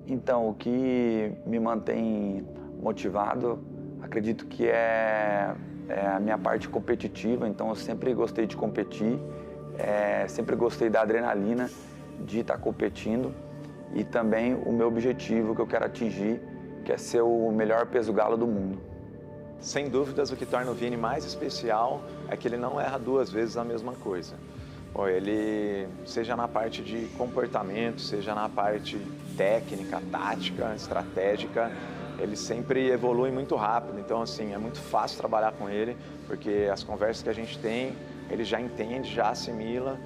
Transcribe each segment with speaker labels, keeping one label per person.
Speaker 1: Então, o que me mantém motivado, acredito que é a minha parte competitiva. Então, eu sempre gostei de competir, sempre gostei da adrenalina de estar competindo e também o meu objetivo que eu quero atingir, que é ser o melhor peso galo do mundo.
Speaker 2: Sem dúvidas, o que torna o Vini mais especial é que ele não erra duas vezes a mesma coisa. Ele, seja na parte de comportamento, seja na parte técnica, tática, estratégica, ele sempre evolui muito rápido. Então, assim, é muito fácil trabalhar com ele, porque as conversas que a gente tem, ele já entende, já assimila,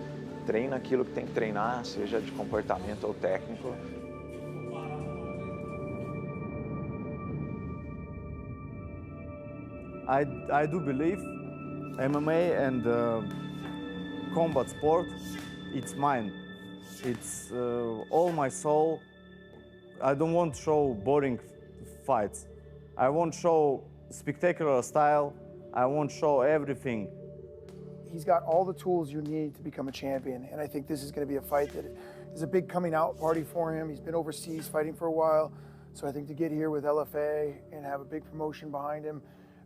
Speaker 2: treina aquilo que tem que treinar, seja de comportamento ou técnico.
Speaker 3: I do believe MMA and combat sport, it's mine. It's all my soul. I don't want to show boring fights. I want to show spectacular style. I want to show everything.
Speaker 4: He's got all the tools you need to become a champion, and I think this is going to be a fight that is a big coming out party for him. He's been overseas fighting for a while, so I think to get here with LFA and have a big promotion behind him,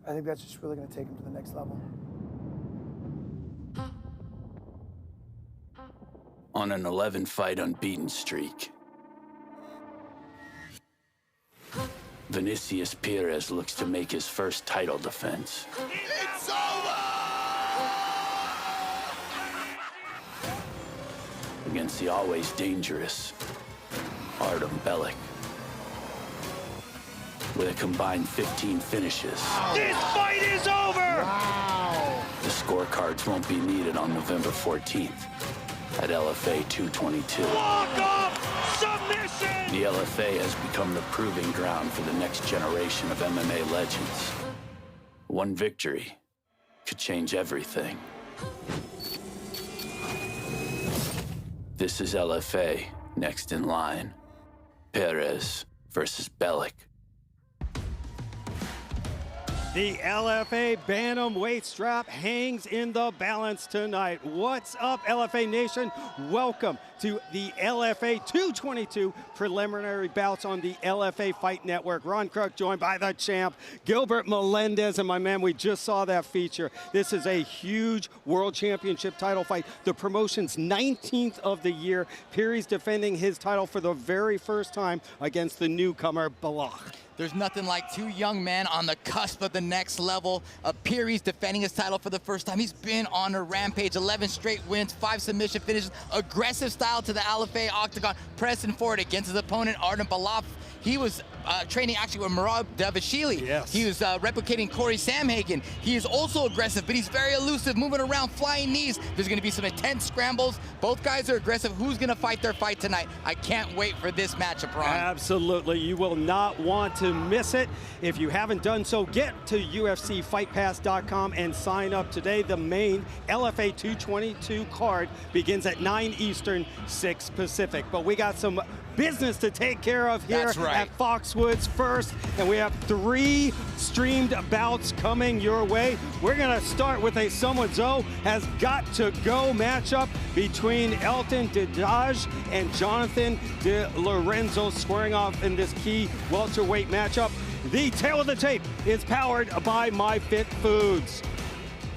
Speaker 4: I think that's just really going to take him to the next level.
Speaker 5: On an 11-fight unbeaten streak, Vinicius Perez looks to make his first title defense.
Speaker 6: It's over!
Speaker 5: Against the always dangerous Artem Bellic. With a combined 15 finishes.
Speaker 6: This fight is over! Wow!
Speaker 5: The scorecards won't be needed on November 14th at LFA 222.
Speaker 6: Walk-off submission!
Speaker 5: The LFA has become the proving ground for the next generation of MMA legends. One victory could change everything. This is LFA next in line. Perez versus Bellic.
Speaker 7: The LFA bantamweight strap hangs in the balance tonight. What's up, LFA Nation? Welcome to the LFA 222 preliminary bouts on the LFA Fight Network. Ron Kruk joined by the champ, Gilbert Melendez, and my man, we just saw that feature. This is a huge world championship title fight. The promotion's 19th of the year. Perry's defending his title for the very first time against the newcomer, Bellic.
Speaker 8: There's nothing like two young men on the cusp of the next level. Perry's defending his title for the first time. He's been on a rampage, 11 straight wins, 5 submission finishes, aggressive style to the LFA octagon, pressing forward against his opponent, Artem Bellic. He was training actually with Merab Davashvili.
Speaker 7: Yes.
Speaker 8: He was replicating Corey Samhagen. He is also aggressive, but he's very elusive, moving around, flying knees. There's going to be some intense scrambles. Both guys are aggressive. Who's going to fight their fight tonight? I can't wait for this matchup, Ron.
Speaker 7: Absolutely. You will not want to miss it. If you haven't done so, get to UFCFightPass.com and sign up today. The main LFA 222 card begins at 9 Eastern, 6 Pacific. But we got some business to take care of here at Foxwoods first, and we have 3 streamed bouts coming your way. We're gonna start with a someone Zoe has got to go matchup between Elton Dedaj and Jonathan De Lorenzo squaring off in this key welterweight matchup. The tail of the tape is powered by MyFit Foods.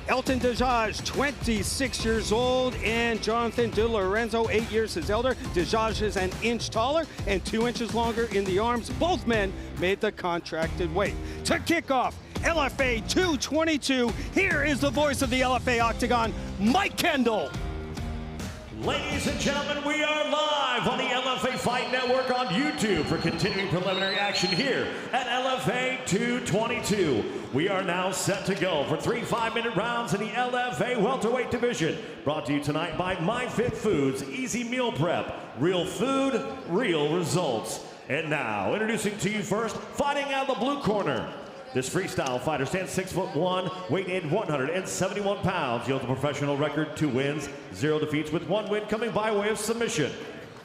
Speaker 7: Elton Dedaj, 26 years old, and Jonathan De Lorenzo, 8 years his elder. Dedaj is an inch taller and 2 inches longer in the arms. Both men made the contracted weight. To kick off LFA 222, here is the voice of the LFA Octagon, Mike Kendall.
Speaker 9: Ladies and gentlemen, we are live on the LFA Fight Network on YouTube for continuing preliminary action here at LFA 222. We are now set to go for 3 5-minute rounds in the LFA welterweight division. Brought to you tonight by MyFit Foods, Easy Meal Prep, real food, real results. And now, introducing to you first, fighting out of the blue corner. This freestyle fighter stands 6'1", weighing in 171 pounds. He holds a professional record, 2 wins, 0 defeats, with 1 win coming by way of submission.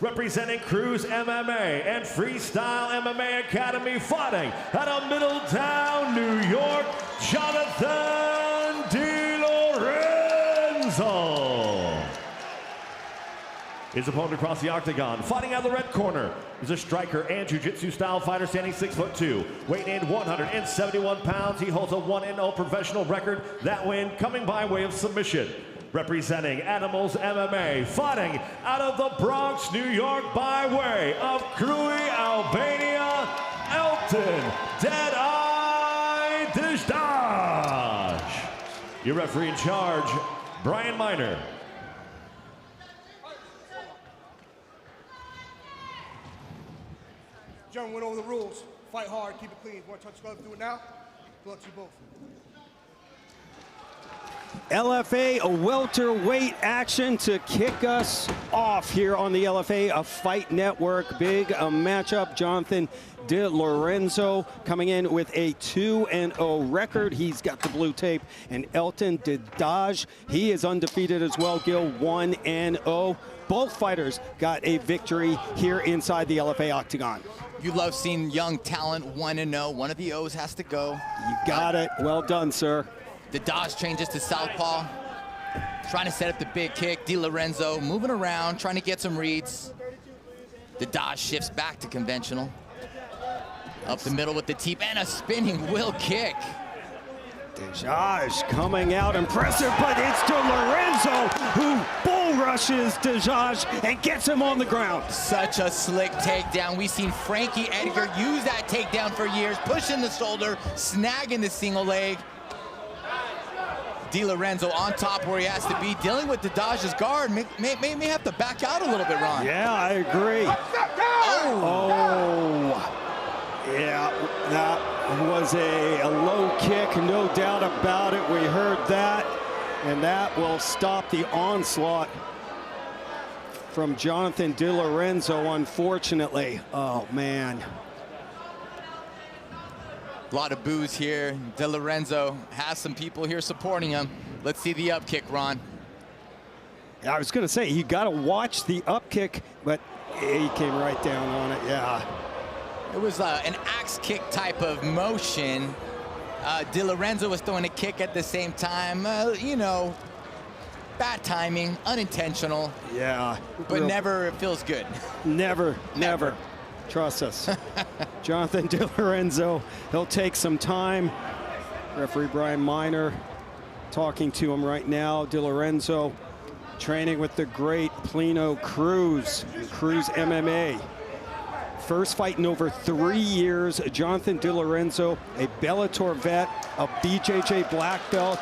Speaker 9: Representing Cruz MMA and Freestyle MMA Academy, fighting out of Middletown, New York, Jonathan De Lorenzo. His opponent across the octagon, fighting out of the red corner, is a striker and jiu-jitsu style fighter standing 6'2", weighing in 171 pounds. He holds a 1-0 professional record. That win coming by way of submission. Representing Animals MMA, fighting out of the Bronx, New York, by way of Krui, Albania, Elton, Dedaj, Dedaj. Your referee in charge, Brian Miner.
Speaker 10: Gentlemen, went over the rules. Fight hard, keep it clean. Want to touch gloves, do it now? Good luck to you both.
Speaker 7: LFA, a welterweight action to kick us off here on the LFA Fight Network. Big matchup. Jonathan De Lorenzo coming in with a 2-0 record. He's got the blue tape. And Elton Dedaj, he is undefeated as well, Gil, 1-0. Both fighters got a victory here inside the LFA octagon.
Speaker 8: You love seeing young talent 1-0. One of the O's has to go.
Speaker 7: You got it. Well done, sir.
Speaker 8: Dedaj changes to southpaw, trying to set up the big kick. De Lorenzo moving around, trying to get some reads. Dedaj shifts back to conventional. Up the middle with the teep and a spinning wheel kick.
Speaker 7: Dedaj coming out impressive, but it's De Lorenzo who bull rushes Dedaj and gets him on the ground.
Speaker 8: Such a slick takedown. We've seen Frankie Edgar use that takedown for years, pushing the shoulder, snagging the single leg. De Lorenzo on top where he has to be, dealing with Dedaj's guard. May have to back out a little bit, Ron.
Speaker 7: Yeah, I agree. Oh. Yeah, that was a low kick, no doubt about it. We heard that, and that will stop the onslaught from Jonathan De Lorenzo, unfortunately. Oh, man.
Speaker 8: A lot of boos here. De Lorenzo has some people here supporting him. Let's see the up kick, Ron.
Speaker 7: I was going to say, you got to watch the up kick, but he came right down on it, yeah.
Speaker 8: It was an axe kick type of motion. De Lorenzo was throwing a kick at the same time. You know, bad timing, unintentional.
Speaker 7: Yeah.
Speaker 8: But never feels good.
Speaker 7: Never. Trust us. Jonathan De Lorenzo, he'll take some time. Referee Brian Miner talking to him right now. De Lorenzo training with the great Plino Cruz MMA. First fight in over 3 years. Jonathan De Lorenzo, a Bellator vet, a BJJ black belt.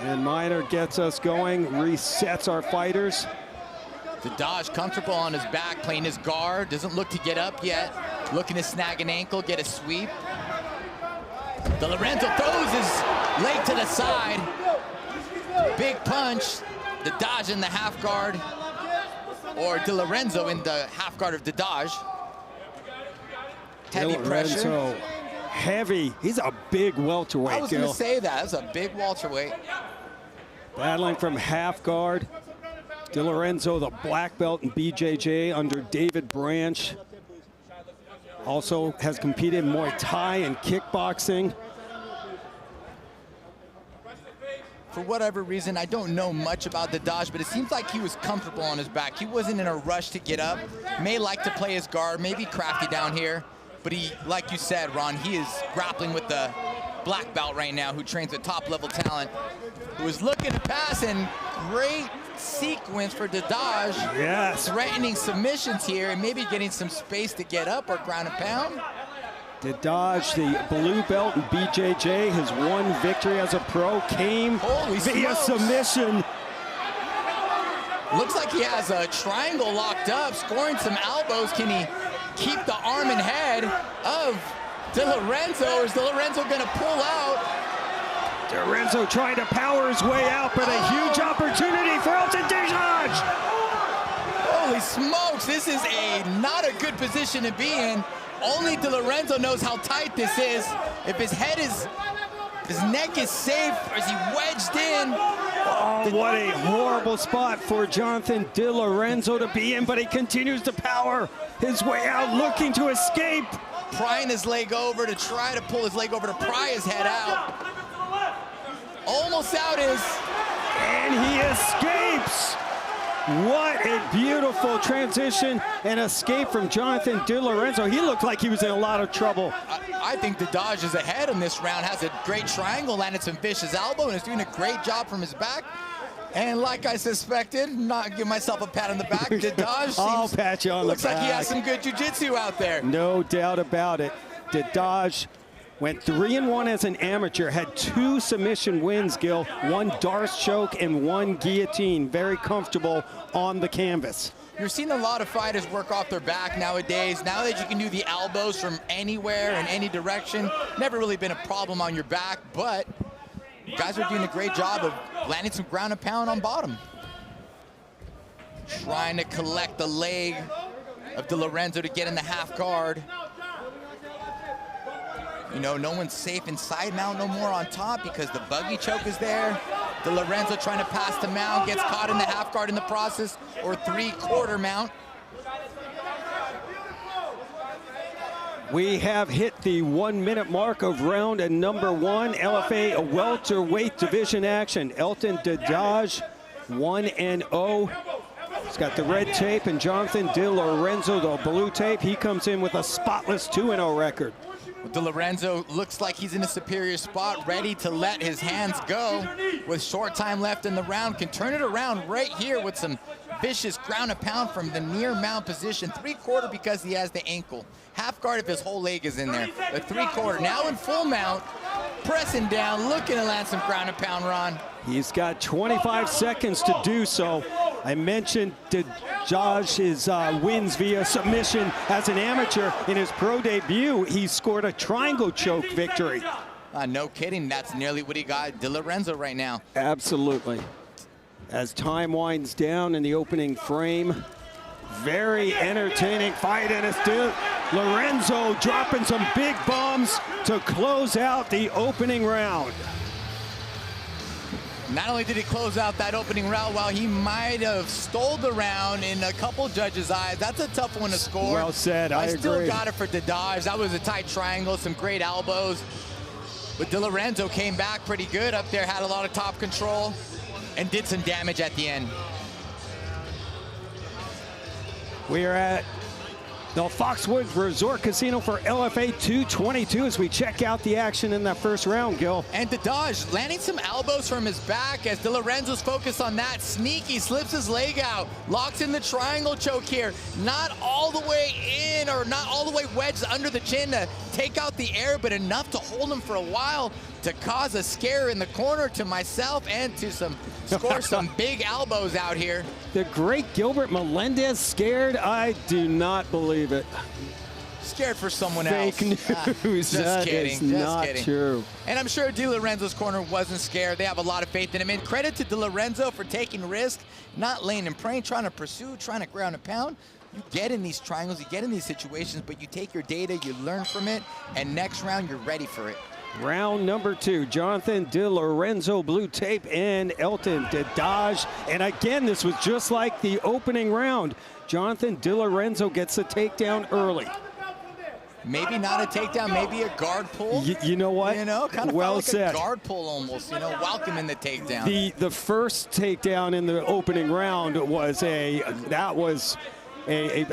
Speaker 7: And Miner gets us going, resets our fighters.
Speaker 8: Dedaj comfortable on his back, playing his guard, doesn't look to get up yet. Looking to snag an ankle, get a sweep. De Lorenzo throws his leg to the side. Big punch. Dedaj in the half guard, or De Lorenzo in the half guard of Dedaj. Heavy pressure.
Speaker 7: Heavy. He's a big welterweight.
Speaker 8: I was going to say that. That's a big welterweight.
Speaker 7: Battling from half guard. De Lorenzo, the black belt in BJJ under David Branch. Also has competed in Muay Thai and kickboxing.
Speaker 8: For whatever reason, I don't know much about Dedaj, but it seems like he was comfortable on his back. He wasn't in a rush to get up. May like to play his guard, maybe crafty down here. But he, like you said, Ron, he is grappling with the black belt right now, who trains with top-level talent, who is looking to pass, and great sequence for Dedaj.
Speaker 7: Yes.
Speaker 8: Threatening submissions here and maybe getting some space to get up or ground and pound.
Speaker 7: Dedaj, the blue belt in BJJ, his one victory as a pro came via submission.
Speaker 8: Looks like he has a triangle locked up, scoring some elbows. Can he keep the arm and head of De Lorenzo, or is De Lorenzo going to pull out?
Speaker 7: De Lorenzo trying to power his way out, but a huge opportunity for Elton Dedaj.
Speaker 8: Holy smokes, this is not a good position to be in. Only De Lorenzo knows how tight this is. If his neck is safe, or is he wedged in?
Speaker 7: Oh, what a horrible spot for Jonathan De Lorenzo to be in, but he continues to power his way out, looking to escape.
Speaker 8: Prying his leg over to try to pull his leg over to pry his head out. Almost out is.
Speaker 7: And he escapes. What a beautiful transition and escape from Jonathan De Lorenzo. He looked like he was in a lot of trouble.
Speaker 8: I think Dedaj is ahead in this round, has a great triangle, landed some vicious elbow, and is doing a great job from his back. And like I suspected, not give myself a pat on the back, Dedaj
Speaker 7: I'll pat you on the back.
Speaker 8: Looks like he has some good jiu-jitsu out there.
Speaker 7: No doubt about it. Dedaj went 3-1 as an amateur, had 2 submission wins, Gil, 1 Darce choke and 1 guillotine. Very comfortable on the canvas.
Speaker 8: You're seeing a lot of fighters work off their back nowadays. Now that you can do the elbows from anywhere in any direction, never really been a problem on your back, but guys are doing a great job of landing some ground and pound on bottom. Trying to collect the leg of De Lorenzo to get in the half guard. You know, no one's safe inside mount no more on top because the buggy choke is there. De Lorenzo trying to pass the mount, gets caught in the half guard in the process, or 3/4 mount.
Speaker 7: We have hit the 1-minute mark of round number 1. LFA welterweight division action. Elton Dedaj, 1-0. He's got the red tape, and Jonathan De Lorenzo, the blue tape. He comes in with a spotless 2-0 record.
Speaker 8: De Lorenzo looks like he's in a superior spot, ready to let his hands go. With short time left in the round, can turn it around right here with some vicious ground and pound from the near mount position. 3/4 because he has the ankle. Half guard if his whole leg is in there. The 3/4 now in full mount, pressing down, looking to land some ground and pound, Ron.
Speaker 7: He's got 25 seconds to do so. I mentioned Dedaj's wins via submission as an amateur. In his pro debut, he scored a triangle choke victory.
Speaker 8: No kidding, that's nearly what he got De Lorenzo right now.
Speaker 7: Absolutely. As time winds down in the opening frame, very entertaining fight, and it's De Lorenzo dropping some big bombs to close out the opening round.
Speaker 8: Not only did he close out that opening round, while he might have stole the round in a couple judges' eyes, that's a tough one to score.
Speaker 7: Well said, I agree.
Speaker 8: Still got it for Dedaj. That was a tight triangle, some great elbows. But De Lorenzo came back pretty good up there, had a lot of top control, and did some damage at the end.
Speaker 7: We are at the Foxwoods Resort Casino for LFA 222 as we check out the action in that first round, Gil.
Speaker 8: And Dedaj landing some elbows from his back as De Lorenzo's focused on that. Sneaky, slips his leg out, locks in the triangle choke here. Not all the way in, or not all the way wedged under the chin to take out the air, but enough to hold him for a while to cause a scare in the corner to myself and to score some big elbows out here.
Speaker 7: The great Gilbert Melendez scared? I do not believe it.
Speaker 8: Scared for someone
Speaker 7: Fake
Speaker 8: else.
Speaker 7: news.
Speaker 8: Just kidding.
Speaker 7: Is not true.
Speaker 8: And I'm sure De Lorenzo's corner wasn't scared. They have a lot of faith in him. And credit to De Lorenzo for taking risk, not laying and praying, trying to pursue, trying to ground and pound. You get in these triangles, you get in these situations, but you take your data, you learn from it, and next round you're ready for it.
Speaker 7: Round number 2, Jonathan De Lorenzo, blue tape, and Elton Dedaj. And again, this was just like the opening round. Jonathan De Lorenzo gets the takedown early.
Speaker 8: Maybe not a takedown, maybe a guard pull.
Speaker 7: You know what?
Speaker 8: You know, kind of
Speaker 7: well
Speaker 8: like
Speaker 7: said.
Speaker 8: A guard pull almost, you know, welcoming the takedown.
Speaker 7: The first takedown in the opening round was I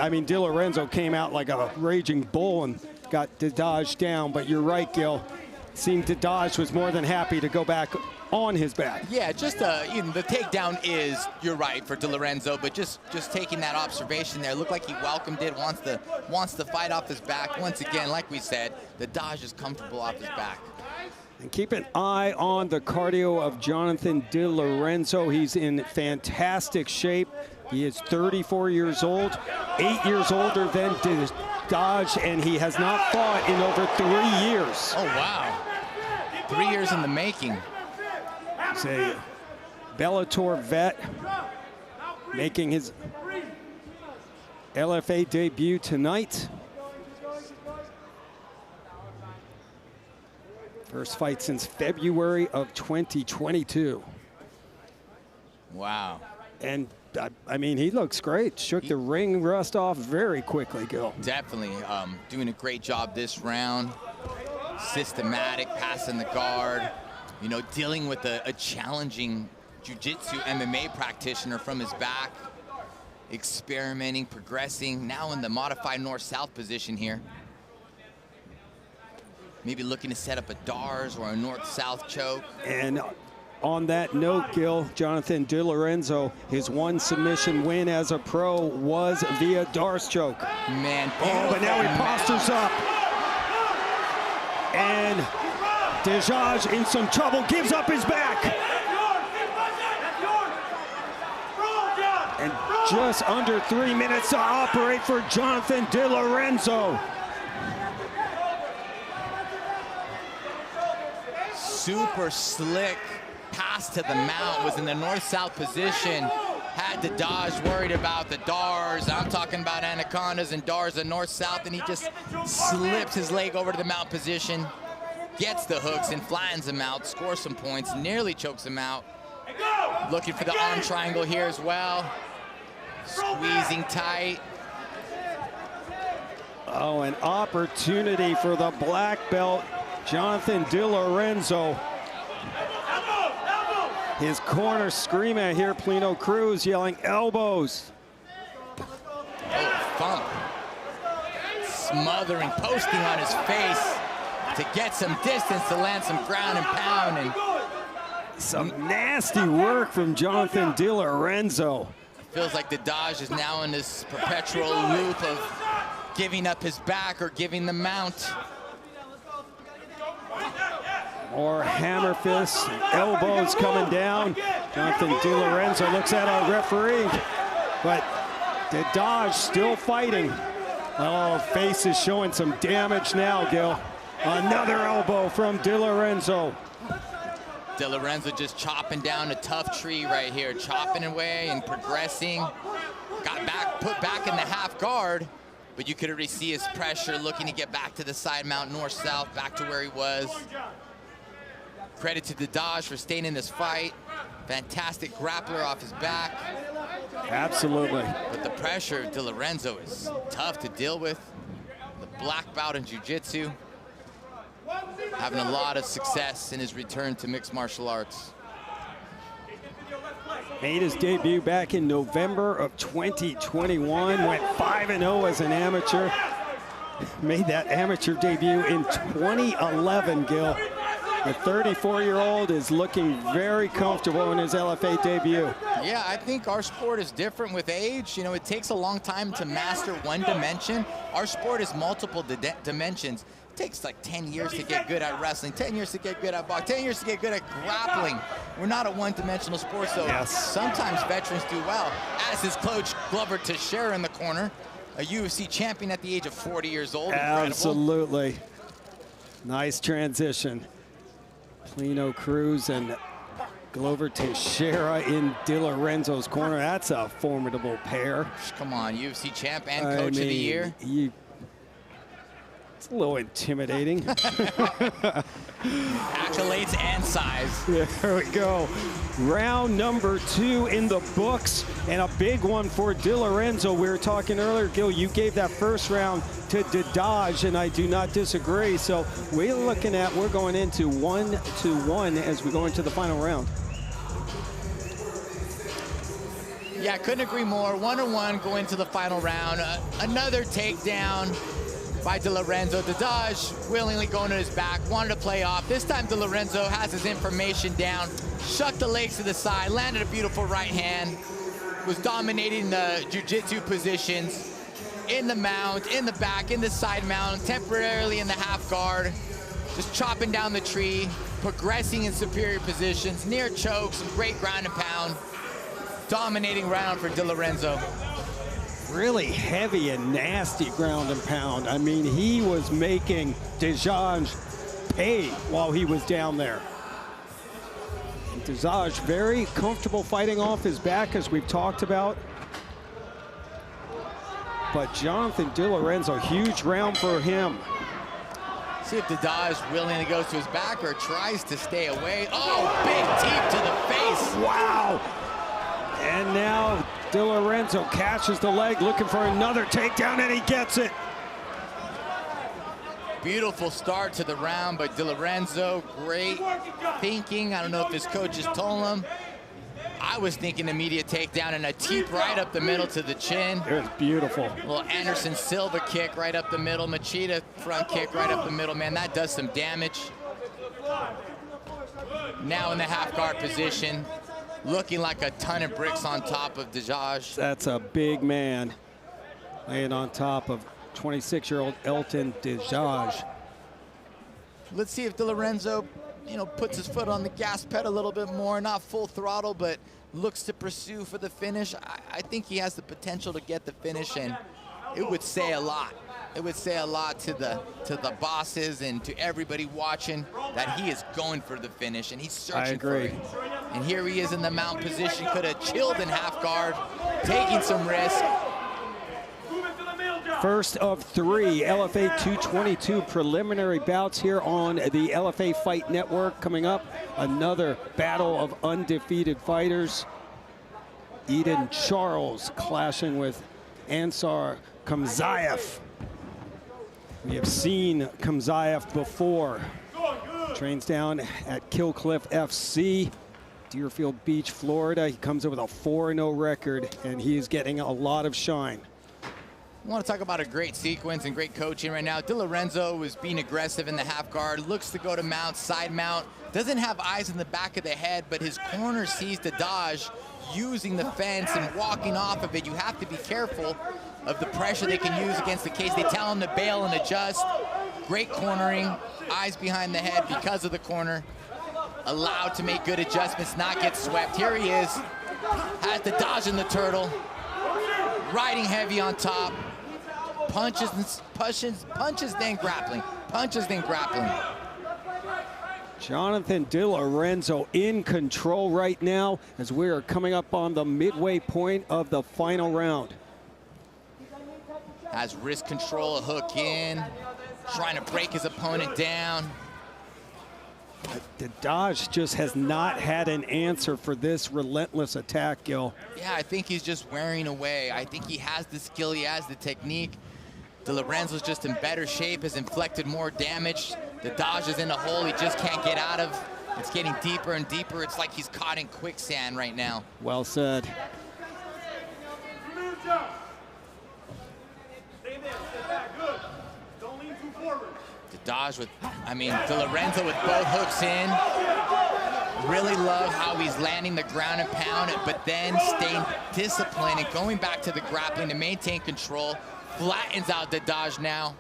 Speaker 7: mean, De Lorenzo came out like a raging bull and got Dedaj down, but you're right, Gil. Seemed Dedaj was more than happy to go back on his back.
Speaker 8: Yeah, just you know, the takedown is, you're right, for De Lorenzo, but just taking that observation there, looked like he welcomed it, wants to fight off his back. Once again, like we said, Dedaj is comfortable off his back.
Speaker 7: And keep an eye on the cardio of Jonathan De Lorenzo. He's in fantastic shape. He is 34 years old, 8 years older than Dedaj, and he has not fought in over 3 years.
Speaker 8: Oh, wow. 3 years in the making.
Speaker 7: He's a Bellator vet making his LFA debut tonight. First fight since February of 2022.
Speaker 8: Wow.
Speaker 7: And I mean, he looks great. Shook the ring rust off very quickly, Gil.
Speaker 8: Definitely doing a great job this round. Systematic, passing the guard. You know, dealing with a challenging jiu-jitsu MMA practitioner from his back, experimenting, progressing, now in the modified north-south position here. Maybe looking to set up a DARS or a north-south choke.
Speaker 7: And on that note, Gil, Jonathan De Lorenzo, his one submission win as a pro was via DARS choke.
Speaker 8: Man,
Speaker 7: oh, but now he postures up. And Dedaj in some trouble, gives up his back. And just under 3 minutes to operate for Jonathan De Lorenzo.
Speaker 8: Super slick pass to the mount, was in the north-south position. Had Dedaj worried about the DARS. I'm talking about anacondas and DARS, the north-south, and he just slips his leg over to the mount position, gets the hooks and flattens him out, scores some points, nearly chokes him out. Looking for the arm triangle here as well. Squeezing tight.
Speaker 7: Oh, an opportunity for the black belt, Jonathan De Lorenzo. His corner screaming here, Plino Cruz yelling elbows.
Speaker 8: Oh, thump. Smothering, posting on his face to get some distance, to land some ground and pound. And
Speaker 7: some nasty work from Jonathan De Lorenzo.
Speaker 8: Feels like Dedaj is now in this perpetual loop of giving up his back or giving the mount.
Speaker 7: More hammer fists, elbows coming down. Jonathan De Lorenzo looks at our referee, but Dedaj still fighting. Oh, face is showing some damage now, Gil. Another elbow from De Lorenzo.
Speaker 8: De Lorenzo just chopping down a tough tree right here, chopping away and progressing. Got back, put back in the half guard, but you could already see his pressure, looking to get back to the side mount, north-south, back to where he was. Credit to Dedaj for staying in this fight. Fantastic grappler off his back.
Speaker 7: Absolutely.
Speaker 8: But the pressure of De Lorenzo is tough to deal with. The black belt in jiu-jitsu, having a lot of success in his return to mixed martial arts.
Speaker 7: Made his debut back in November of 2021, went 5-0 as an amateur. Made that amateur debut in 2011, Gil. The 34-year-old is looking very comfortable in his LFA debut.
Speaker 8: Yeah, I think our sport is different with age. You know, it takes a long time to master one dimension. Our sport is multiple dimensions. It takes like 10 years to get good at wrestling, 10 years to get good at boxing, 10 years to get good at grappling. We're not a one-dimensional sport, so sometimes veterans do well. As his coach, Glover Teixeira in the corner, a UFC champion at the age of 40 years old. Incredible.
Speaker 7: Absolutely. Nice transition. Plino Cruz and Glover Teixeira in De Lorenzo's corner. That's a formidable pair.
Speaker 8: Come on, UFC champ and coach of the year.
Speaker 7: It's a little intimidating.
Speaker 8: Accolades and size.
Speaker 7: There we go. Round number 2 in the books, and a big one for De Lorenzo. We were talking earlier, Gil, you gave that first round to Dedaj, and I do not disagree. So we're going into 1-1 as we go into the final round.
Speaker 8: Yeah, I couldn't agree more. 1-1 going to the final round. Another takedown by De Lorenzo. Dedaj willingly going to his back, wanted to play off. This time De Lorenzo has his information down, shucked the legs to the side, landed a beautiful right hand, was dominating the jiu-jitsu positions in the mount, in the back, in the side mount, temporarily in the half guard, just chopping down the tree, progressing in superior positions, near chokes, some great ground and pound, dominating round for De Lorenzo.
Speaker 7: Really heavy and nasty ground and pound. I mean, he was making Dedaj pay while he was down there. And Dedaj very comfortable fighting off his back, as we've talked about. But Jonathan De Lorenzo, huge round for him.
Speaker 8: See if Dedaj willingly goes to his back or tries to stay away. Oh, big teep to the face.
Speaker 7: Wow. And now De Lorenzo catches the leg, looking for another takedown, and he gets it.
Speaker 8: Beautiful start to the round by Lorenzo. Great thinking. I don't know if his coach just told him. I was thinking immediate takedown and a teep right up the middle to the chin.
Speaker 7: It was beautiful.
Speaker 8: Little Anderson Silva kick right up the middle. Machida front kick right up the middle. Man, that does some damage. Now in the half guard position, looking like a ton of bricks on top of Dedaj.
Speaker 7: That's a big man laying on top of 26-year-old Elton Dedaj.
Speaker 8: Let's see if Lorenzo, puts his foot on the gas pedal a little bit more, not full throttle, but looks to pursue for the finish. I think he has the potential to get the finish, and it would say a lot. It would say a lot to the bosses and to everybody watching that he is going for the finish, and he's searching for it. And here he is in the mount position, could have chilled in half guard, taking some risk.
Speaker 7: First of 3 LFA 222 preliminary bouts here on the LFA Fight Network. Coming up, another battle of undefeated fighters. Eden Charles clashing with Ansar Khamzaev. We have seen Khamzaev before. Trains down at Kill Cliff FC, Deerfield Beach, Florida. He comes in with a 4-0 record, and he is getting a lot of shine.
Speaker 8: I want to talk about a great sequence and great coaching right now. Lorenzo is being aggressive in the half guard, looks to go to mount, side mount, doesn't have eyes in the back of the head, but his corner sees Dedaj using the fence and walking off of it. You have to be careful of the pressure they can use against the cage. They tell him to bail and adjust. Great cornering, eyes behind the head because of the corner. Allowed to make good adjustments, not get swept. Here he is, has Dedaj in the turtle, riding heavy on top. Punches, then grappling. Punches, then grappling.
Speaker 7: Jonathan Lorenzo in control right now as we are coming up on the midway point of the final round.
Speaker 8: Has wrist control, a hook in, trying to break his opponent down.
Speaker 7: Dedaj just has not had an answer for this relentless attack, Gil.
Speaker 8: Yeah, I think he's just wearing away. I think he has the skill, he has the technique. Lorenzo's just in better shape, has inflicted more damage. Dedaj is in a hole he just can't get out of. It's getting deeper and deeper. It's like he's caught in quicksand right now.
Speaker 7: Well said.
Speaker 8: Dedaj with, Lorenzo with both hooks in. Really love how he's landing the ground and pound it, but then staying disciplined and going back to the grappling to maintain control. Flattens out Dedaj now.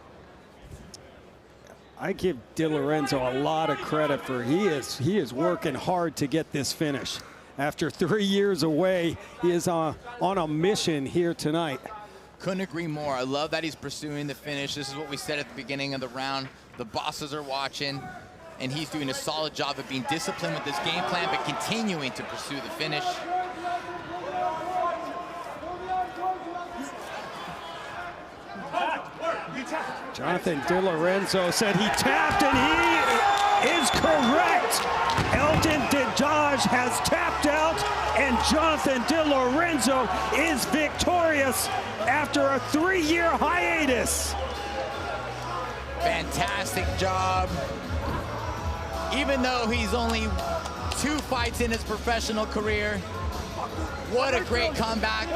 Speaker 7: I give Lorenzo a lot of credit for he is working hard to get this finish. After 3 years away, he is on a mission here tonight.
Speaker 8: Couldn't agree more. I love that he's pursuing the finish. This is what we said at the beginning of the round. The bosses are watching, and he's doing a solid job of being disciplined with this game plan, but continuing to pursue the finish.
Speaker 7: Jonathan Lorenzo said he tapped, and he is correct. Elton Dedaj has tapped out, and Jonathan Lorenzo is victorious after a 3-year hiatus.
Speaker 8: Fantastic job. Even though he's only 2 fights in his professional career, what a great comeback.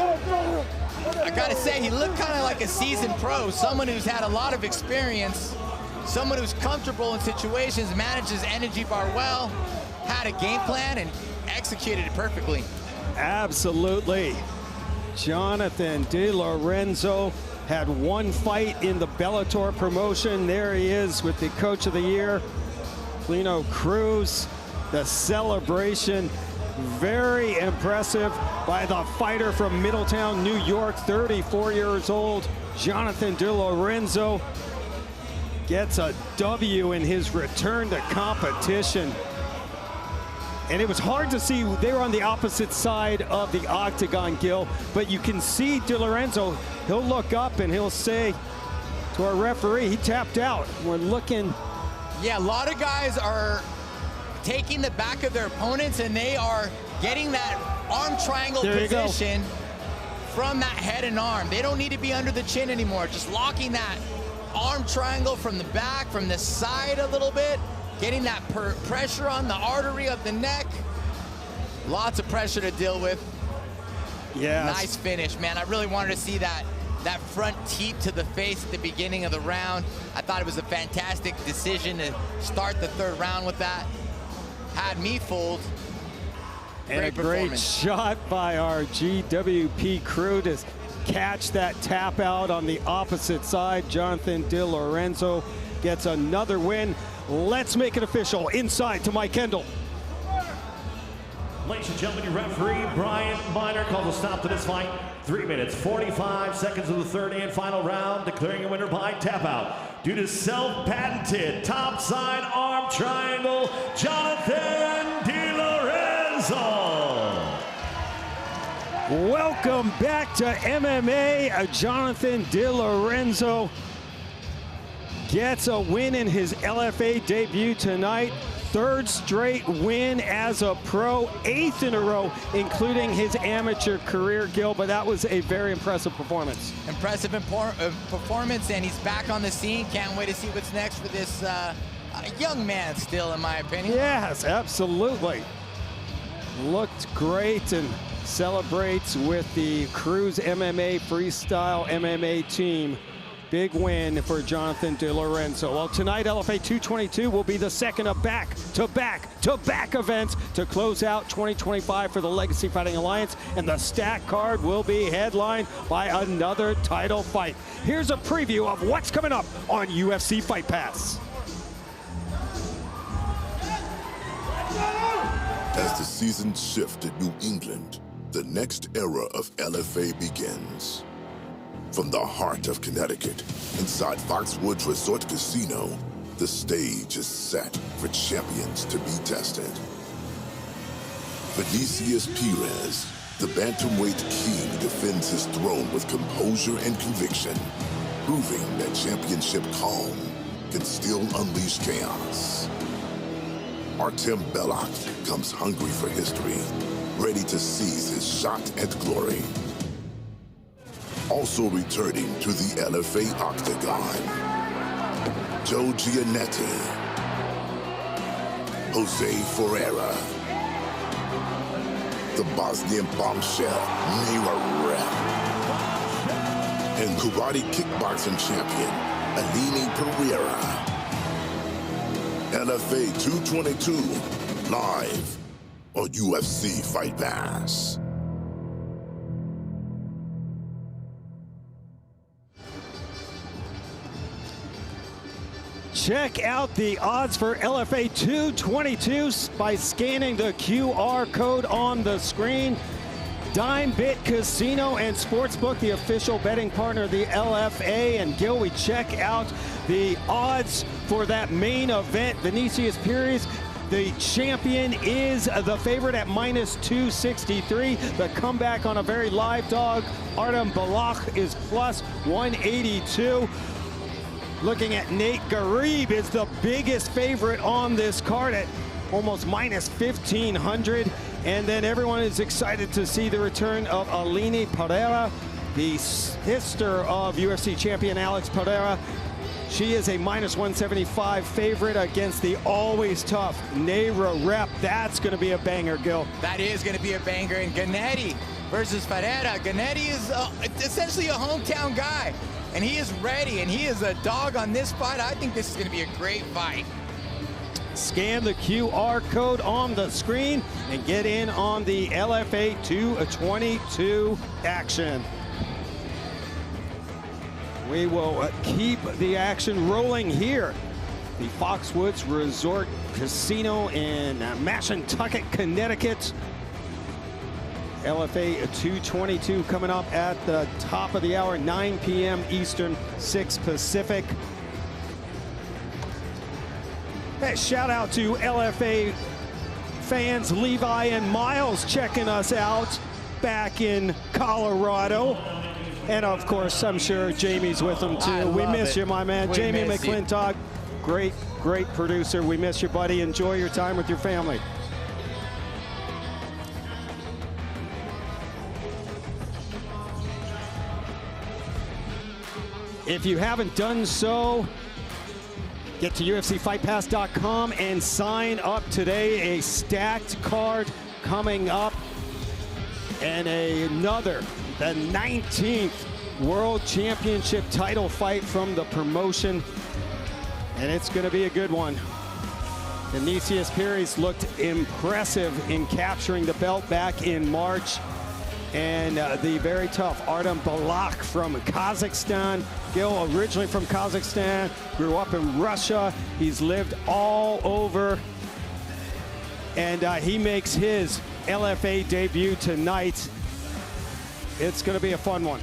Speaker 8: I gotta say, he looked kind of like a seasoned pro, someone who's had a lot of experience, someone who's comfortable in situations, manages energy bar well, had a game plan, and executed it perfectly.
Speaker 7: Absolutely. Jonathan Lorenzo had 1 fight in the Bellator promotion. There he is with the Coach of the Year, Lino Cruz. The celebration, very impressive by the fighter from Middletown, New York, 34 years old. Jonathan Lorenzo gets a W in his return to competition. And it was hard to see, they were on the opposite side of the octagon, Gil, but you can see Lorenzo, he'll look up and he'll say to our referee, he tapped out. We're looking.
Speaker 8: Yeah, a lot of guys are taking the back of their opponents, and they are getting that arm triangle position from that head and arm. They don't need to be under the chin anymore, just locking that arm triangle from the back, from the side a little bit, getting that pressure on the artery of the neck. Lots of pressure to deal with.
Speaker 7: Yeah.
Speaker 8: Nice finish, man. I really wanted to see that front teep to the face at the beginning of the round. I thought it was a fantastic decision to start the third round with that. Had me fooled.
Speaker 7: And a great shot by our GWP crew to catch that tap out on the opposite side. Jonathan De Lorenzo gets another win. Let's make it official. Inside to Mike Kendall.
Speaker 9: Ladies and gentlemen, your referee, Brian Miner, calls a stop to this fight. 3 minutes, 45 seconds of the third and final round, declaring a winner by tap out. Due to self-patented topside arm triangle, Jonathan De Lorenzo.
Speaker 7: Welcome back to MMA. Jonathan De Lorenzo gets a win in his LFA debut tonight. Third straight win as a pro, 8th in a row, including his amateur career, Gil, but that was a very impressive performance.
Speaker 8: Impressive performance, and he's back on the scene. Can't wait to see what's next for this young man still, in my opinion.
Speaker 7: Yes, absolutely. Looked great and celebrates with the Cruz MMA Freestyle MMA team. Big win for Jonathan De Lorenzo. Well, tonight, LFA 222 will be the second of back-to-back events to close out 2025 for the Legacy Fighting Alliance, and the stack card will be headlined by another title fight. Here's a preview of what's coming up on UFC Fight Pass.
Speaker 11: As the seasons shift to New England, the next era of LFA begins. From the heart of Connecticut, inside Foxwoods Resort Casino, the stage is set for champions to be tested. Vinicius Perez, the bantamweight king, defends his throne with composure and conviction, proving that championship calm can still unleash chaos. Artem Belloc comes hungry for history, ready to seize his shot at glory. Also returning to the LFA Octagon, Joe Giannetti, Jose Ferreira, the Bosnian bombshell, Neira Rep, and karate kickboxing champion, Aline Pereira. LFA 222, live on UFC Fight Pass.
Speaker 7: Check out the odds for LFA 222 by scanning the QR code on the screen. DimeBit Casino and Sportsbook, the official betting partner of the LFA. And Gil, we check out the odds for that main event. Vinicius Perez, the champion, is the favorite at -263. The comeback on a very live dog, Artem Belloc, is +182. Looking at Nate Garib is the biggest favorite on this card at almost -1,500. And then everyone is excited to see the return of Aline Pereira, the sister of UFC champion Alex Pereira. She is a -175 favorite against the always tough Neira Rep. That's going to be a banger, Gil.
Speaker 8: That is going to be a banger. And Gennady versus Pereira. Gennady is essentially a hometown guy. And he is ready, and he is a dog on this fight. I think this is going to be a great fight.
Speaker 7: Scan the QR code on the screen and get in on the LFA 222 action. We will keep the action rolling here. The Foxwoods Resort Casino in Mashantucket, Connecticut. LFA 222 coming up at the top of the hour, 9 p.m. Eastern, 6 Pacific. Hey, shout out to LFA fans Levi and Miles checking us out back in Colorado. And of course, I'm sure Jamie's with them too. We miss you, my man. Jamie McClintock, great producer. We miss you, buddy. Enjoy your time with your family. If you haven't done so, get to UFCFightPass.com and sign up today. A stacked card coming up, and another, the 19th World Championship title fight from the promotion, and it's going to be a good one. Vinicius Pires looked impressive in capturing the belt back in March, and the very tough Artem Balak from Kazakhstan. Gil, originally from Kazakhstan, grew up in Russia. He's lived all over, and he makes his LFA debut tonight. It's going to be a fun one.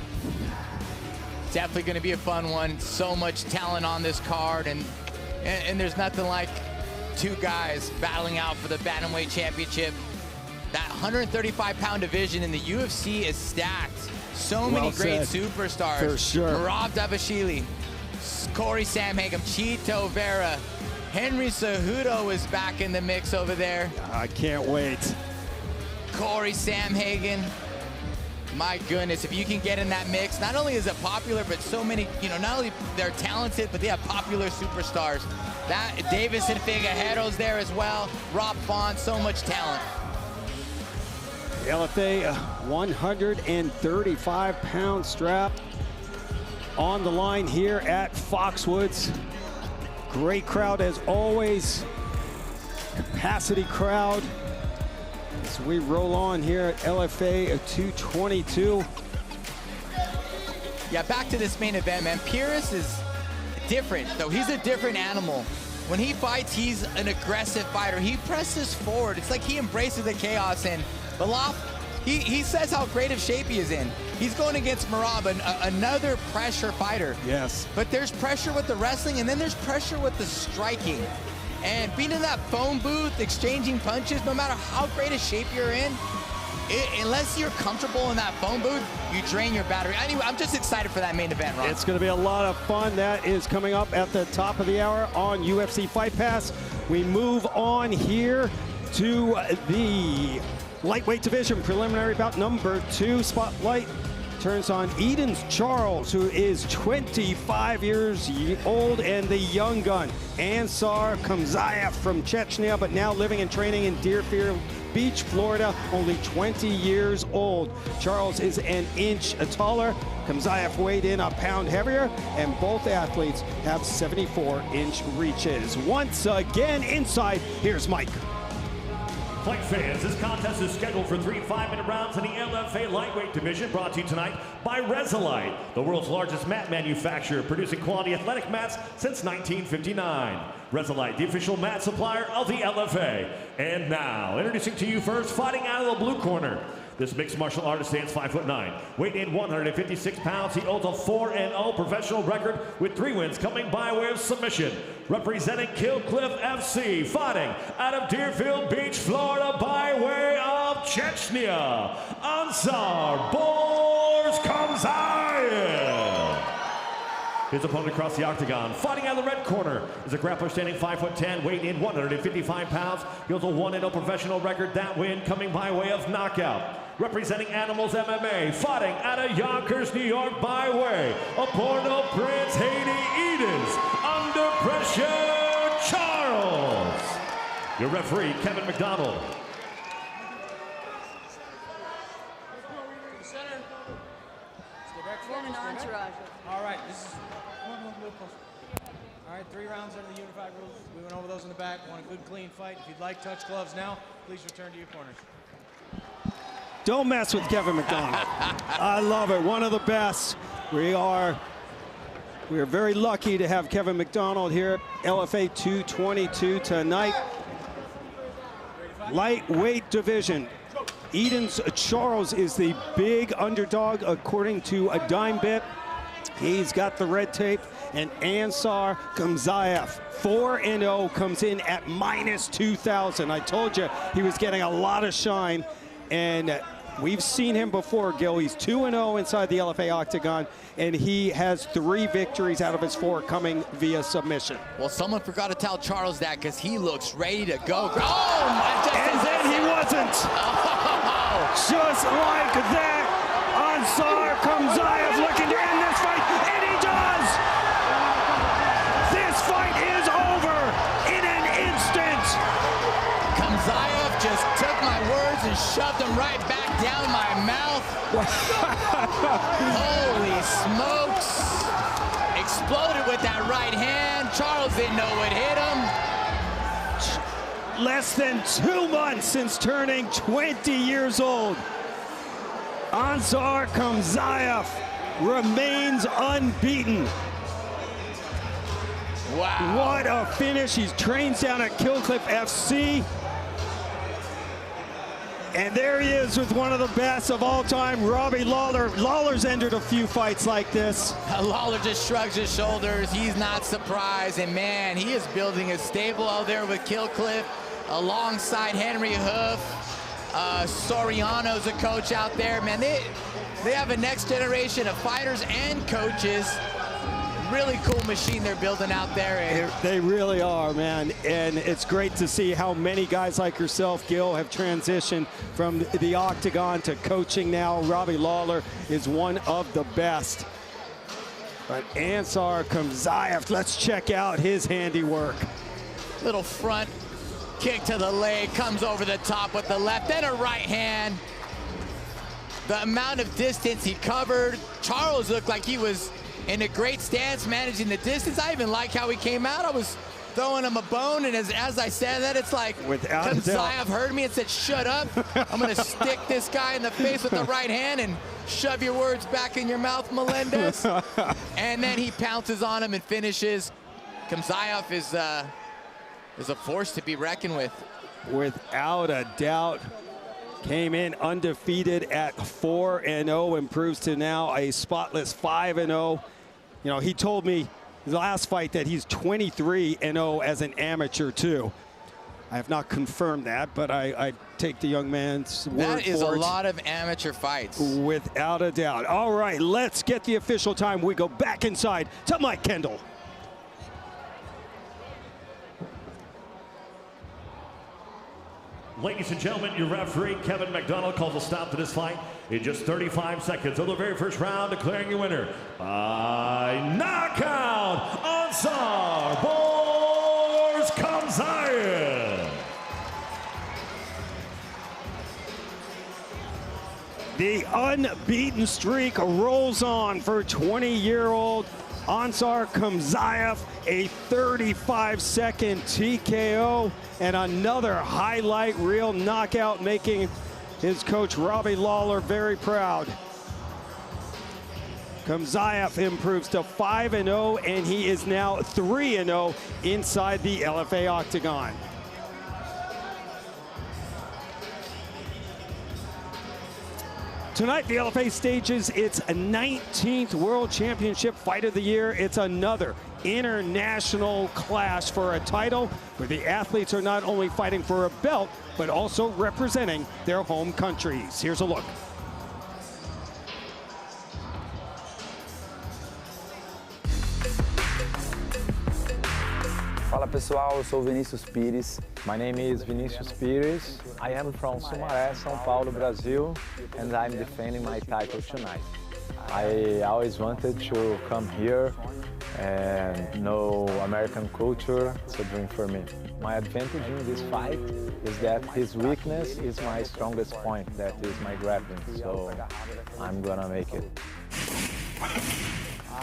Speaker 8: Definitely going to be a fun one. So much talent on this card, and there's nothing like two guys battling out for the Bantamweight Championship. That 135-pound division in the UFC is stacked. So many great superstars.
Speaker 7: For sure.
Speaker 8: Merab Dvalishvili, Corey Sandhagen, Chito Vera, Henry Cejudo is back in the mix over there.
Speaker 7: I can't wait.
Speaker 8: Corey Sandhagen. My goodness, if you can get in that mix, not only is it popular, but so many, not only they're talented, but they have popular superstars. That Davison Figueiredo's there as well. Rob Font, so much talent.
Speaker 7: The LFA 135-pound strap on the line here at Foxwoods. Great crowd as always. Capacity crowd as we roll on here at LFA 222.
Speaker 8: Yeah, back to this main event, man. Pires is different, though. He's a different animal. When he fights, he's an aggressive fighter. He presses forward. It's like he embraces the chaos, and Balak, he says how great of shape he is in. He's going against Merab, another pressure fighter.
Speaker 7: Yes.
Speaker 8: But there's pressure with the wrestling, and then there's pressure with the striking. And being in that phone booth, exchanging punches, no matter how great a shape you're in, unless you're comfortable in that phone booth, you drain your battery. Anyway, I'm just excited for that main event, Ron.
Speaker 7: It's going to be a lot of fun. That is coming up at the top of the hour on UFC Fight Pass. We move on here to the lightweight division. Preliminary bout number 2. Spotlight turns on Edens Charles, who is 25 years old, and the young gun, Ansar Khamzaev from Chechnya, but now living and training in Deerfield Beach, Florida, only 20 years old. Charles is an inch taller. Khamzaev weighed in a pound heavier, and both athletes have 74-inch reaches. Once again, inside, here's Mike.
Speaker 9: Fight fans, this contest is scheduled for 3 5-minute rounds in the LFA lightweight division, brought to you tonight by Resolite, the world's largest mat manufacturer, producing quality athletic mats since 1959. Resolite, the official mat supplier of the LFA. And now, introducing to you first, fighting out of the blue corner. This mixed martial artist stands 5'9", weighing in 156 pounds. He holds a 4-0 professional record with 3 wins coming by way of submission. Representing Killcliff FC, fighting out of Deerfield Beach, Florida, by way of Chechnya, Ansar Khamzaev. His opponent across the octagon, fighting out of the red corner, is a grappler standing 5'10", weighing in 155 pounds. He holds a 1-0 professional record, that win coming by way of knockout. Representing Animals MMA, fighting out of Yonkers, New York, by way of Port-au-Prince, Haiti, Edens, under pressure, Charles. Your referee, Kevin McDonald.
Speaker 12: All right, this is a little closer. All right, 3 rounds under the unified rules. We went over those in the back. Want a good, clean fight. If you'd like touch gloves now, please return to your corners.
Speaker 7: Don't mess with Kevin McDonald. I love it. One of the best. We are very lucky to have Kevin McDonald here at LFA 222 tonight. Lightweight division. Edens Charles is the big underdog according to a dime bit. He's got the red tape, and Ansar Khamzaev, 4-0, comes in at -2,000. I told you he was getting a lot of shine, and we've seen him before, Gil. He's 2-0 inside the LFA octagon, and he has 3 victories out of his 4 coming via submission.
Speaker 8: Well, someone forgot to tell Charles that, because he looks ready to go. Oh,
Speaker 7: and then he wasn't.
Speaker 8: Oh.
Speaker 7: Just like that, Ansar Khamzaev looking to end this fight, and he does!
Speaker 8: and shoved him right back down my mouth. Holy smokes. Exploded with that right hand. Charles didn't know what hit him.
Speaker 7: Less than 2 months since turning 20 years old, Ansar Khamzaev remains unbeaten.
Speaker 8: Wow.
Speaker 7: What a finish. He trains down at Killcliff FC. And there he is with one of the best of all time, Robbie Lawler. Lawler's entered a few fights like this.
Speaker 8: Lawler just shrugs his shoulders. He's not surprised. And man, he is building a stable out there with Killcliff alongside Henry Hoof. Soriano's a coach out there. Man, they have a next generation of fighters and coaches. Really cool machine they're building out there. And
Speaker 7: they really are, man. And it's great to see how many guys like yourself, Gil, have transitioned from the octagon to coaching now. Robbie Lawler is one of the best. But Ansar Khamzaev, let's check out his handiwork.
Speaker 8: Little front kick to the leg, comes over the top with the left, then a right hand. The amount of distance he covered. Charles looked like he was in a great stance, managing the distance. I even like how he came out. I was throwing him a bone, and as I said that, it's like Khamzaev heard me and said, shut up. I'm gonna stick this guy in the face with the right hand and shove your words back in your mouth, Melendez. And then he pounces on him and finishes. Khamzaev is a force to be reckoned with.
Speaker 7: Without a doubt. Came in undefeated at 4-0, improves to now a spotless 5-0. You know, he told me the last fight that he's 23-0 as an amateur too. I have not confirmed that, but I take the young man's word for it.
Speaker 8: That is a lot of amateur fights.
Speaker 7: Without a doubt. All right, let's get the official time. We go back inside to Mike Kendall.
Speaker 9: Ladies and gentlemen, your referee, Kevin McDonald, calls a stop to this fight in just 35 seconds of the very first round, declaring your winner by knockout, Ansar Khamzaev.
Speaker 7: The unbeaten streak rolls on for 20-year-old Ansar Khamzaev, a 35-second TKO and another highlight reel knockout, making his coach Robbie Lawler very proud. Khamzaev improves to 5-0, and he is now 3-0 inside the LFA octagon. Tonight, the LFA stages its 19th World Championship Fight of the Year. It's another international clash for a title where the athletes are not only fighting for a belt, but also representing their home countries. Here's a look.
Speaker 1: Fala pessoal, eu sou o Vinícius Pires.
Speaker 2: My name is Vinicius Pires. I am from Sumaré, São Paulo, Brazil, and I'm defending my title tonight. I always wanted to come here and know American culture. It's a dream for me. My advantage in this fight is that his weakness is my strongest point. That is my grappling, so I'm gonna make it.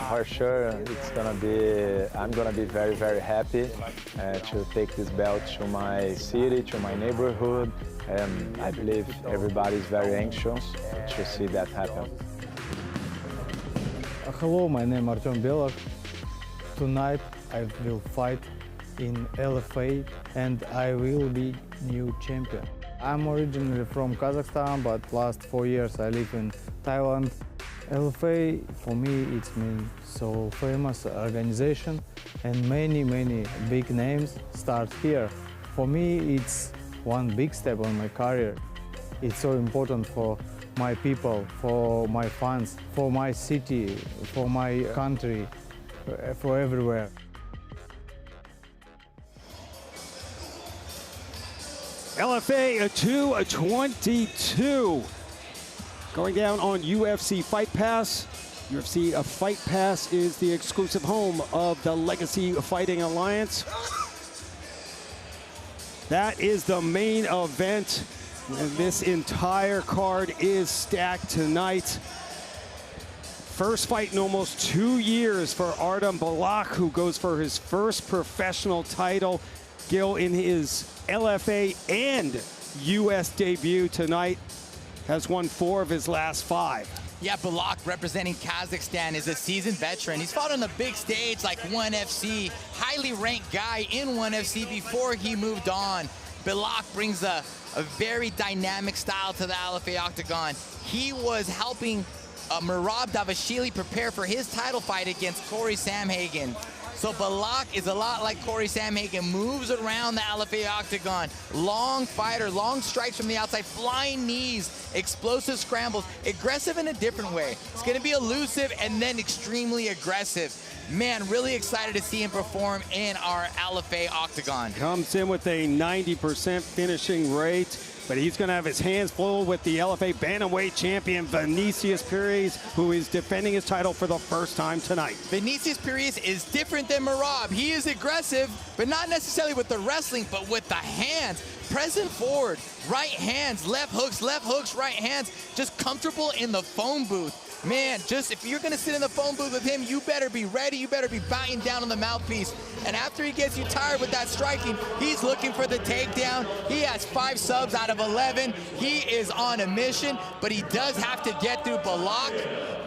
Speaker 2: For sure, I'm gonna be very, very happy to take this belt to my city, to my neighborhood, and I believe everybody is very anxious to see that happen.
Speaker 3: Hello, my name is Artem Belak. Tonight I will fight in LFA and I will be new champion. I'm originally from Kazakhstan, but last 4 years I live in Thailand. LFA, for me, it's been so famous organization and many big names start here. For me, it's one big step on my career. It's so important for my people, for my fans, for my city, for my country, for everywhere.
Speaker 7: LFA 222. Going down on UFC Fight Pass. UFC Fight Pass is the exclusive home of the Legacy Fighting Alliance. That is the main event. And this entire card is stacked tonight. First fight in almost 2 years for Artem Balak, who goes for his first professional title. Gil, in his LFA and US debut tonight, has won 4 of his last 5.
Speaker 8: Yeah, Balak, representing Kazakhstan, is a seasoned veteran. He's fought on the big stage like ONE FC, highly ranked guy in ONE FC before he moved on. Balak brings a very dynamic style to the LFA octagon. He was helping Merab Davashvili prepare for his title fight against Corey Samhagen. So Balak is a lot like Corey Samhagen, moves around the LFA octagon. Long fighter, long strikes from the outside, flying knees, explosive scrambles, aggressive in a different way. It's gonna be elusive and then extremely aggressive. Man, really excited to see him perform in our LFA octagon.
Speaker 7: Comes in with a 90% finishing rate, but he's going to have his hands full with the LFA bantamweight champion, Vinicius Pires, who is defending his title for the first time tonight.
Speaker 8: Vinicius Pires is different than Merab. He is aggressive, but not necessarily with the wrestling, but with the hands. Present forward, right hands, left hooks, right hands, just comfortable in the phone booth. Man, just if you're gonna sit in the phone booth with him, you better be ready, you better be biting down on the mouthpiece. And after he gets you tired with that striking, he's looking for the takedown. He has 5 subs out of 11. He is on a mission, but he does have to get through Balak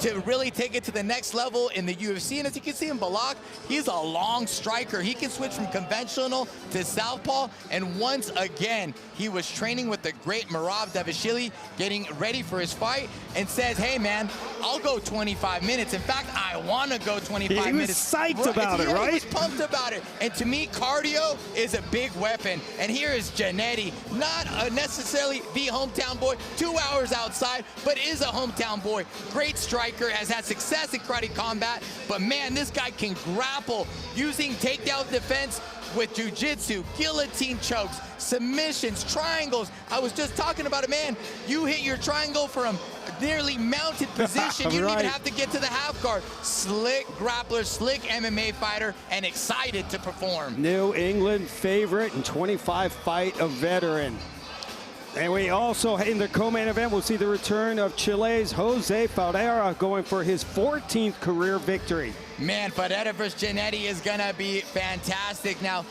Speaker 8: to really take it to the next level in the UFC. And as you can see in Balak, he's a long striker. He can switch from conventional to southpaw. And once again, he was training with the great Merab Davashvili, getting ready for his fight, and says, hey man, I'll go 25 minutes. In fact, I want to go 25 minutes.
Speaker 7: He was psyched about it, right?
Speaker 8: He was pumped about it. And to me, cardio is a big weapon. And here is Janetti, not necessarily the hometown boy, 2 hours outside, but is a hometown boy. Great striker, has had success in karate combat. But man, this guy can grapple using takedown defense with jiu-jitsu, guillotine chokes, submissions, triangles. I was just talking about it, man. You hit your triangle from nearly mounted position. You don't even have to get to the half guard. Slick grappler, slick MMA fighter, and excited to perform.
Speaker 7: New England favorite and 25 fight a veteran. And we also, in the co-main event, we'll see the return of Chile's Jose Ferreira going for his 14th career victory.
Speaker 8: Man, Ferreira versus Janetti is gonna be fantastic. Now,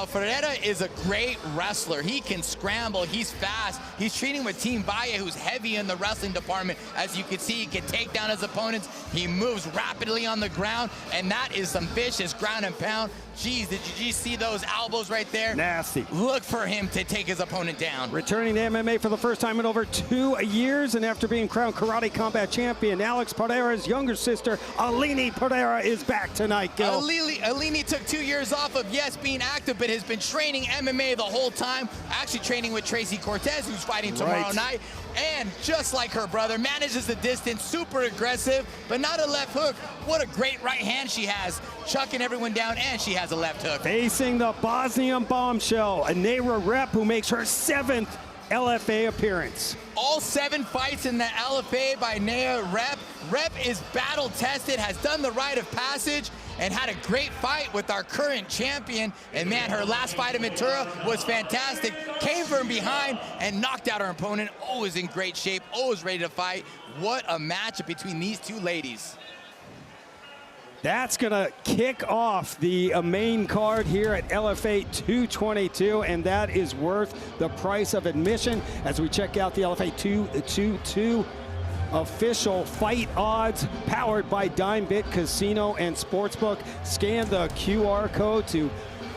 Speaker 8: Ferreira is a great wrestler. He can scramble, he's fast. He's treating with Team Valle, who's heavy in the wrestling department. As you can see, he can take down his opponents. He moves rapidly on the ground, and that is some vicious ground and pound. Jeez, did you see those elbows right there?
Speaker 7: Nasty.
Speaker 8: Look for him to take his opponent down.
Speaker 7: Returning to MMA for the first time in over 2 years, and after being crowned Karate Combat Champion, Alex Pereira's younger sister, Alini Pereira, is back tonight, Gil.
Speaker 8: Alini took 2 years off of, yes, being active, but has been training MMA the whole time, actually training with Tracy Cortez, who's fighting tomorrow night. And just like her brother, manages the distance, super aggressive, but not a left hook. What a great right hand she has, chucking everyone down, and she has a left hook.
Speaker 7: Facing the Bosnian bombshell, Nera Rep, who makes her 7th LFA appearance.
Speaker 8: All 7 fights in the LFA by Nea Rep. Rep is battle tested, has done the rite of passage, and had a great fight with our current champion. And man, her last fight in Ventura was fantastic. Came from behind and knocked out her opponent. Always in great shape, always ready to fight. What a matchup between these 2 ladies.
Speaker 7: That's gonna kick off the main card here at LFA 222, and that is worth the price of admission as we check out the LFA 222 official fight odds powered by DimeBit Casino and Sportsbook. Scan the QR code to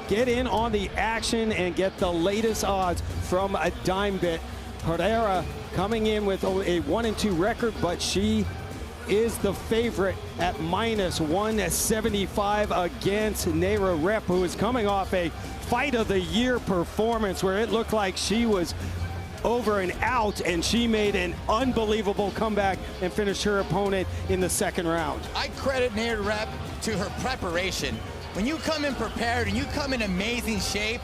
Speaker 7: get in on the action and get the latest odds from a DimeBit. Pereira coming in with a 1-2 record, but she is the favorite at -175 against Nera Rep, who is coming off a fight of the year performance where it looked like she was over and out, and she made an unbelievable comeback and finished her opponent in the 2nd round.
Speaker 8: I credit Nera Rep to her preparation. When you come in prepared and you come in amazing shape,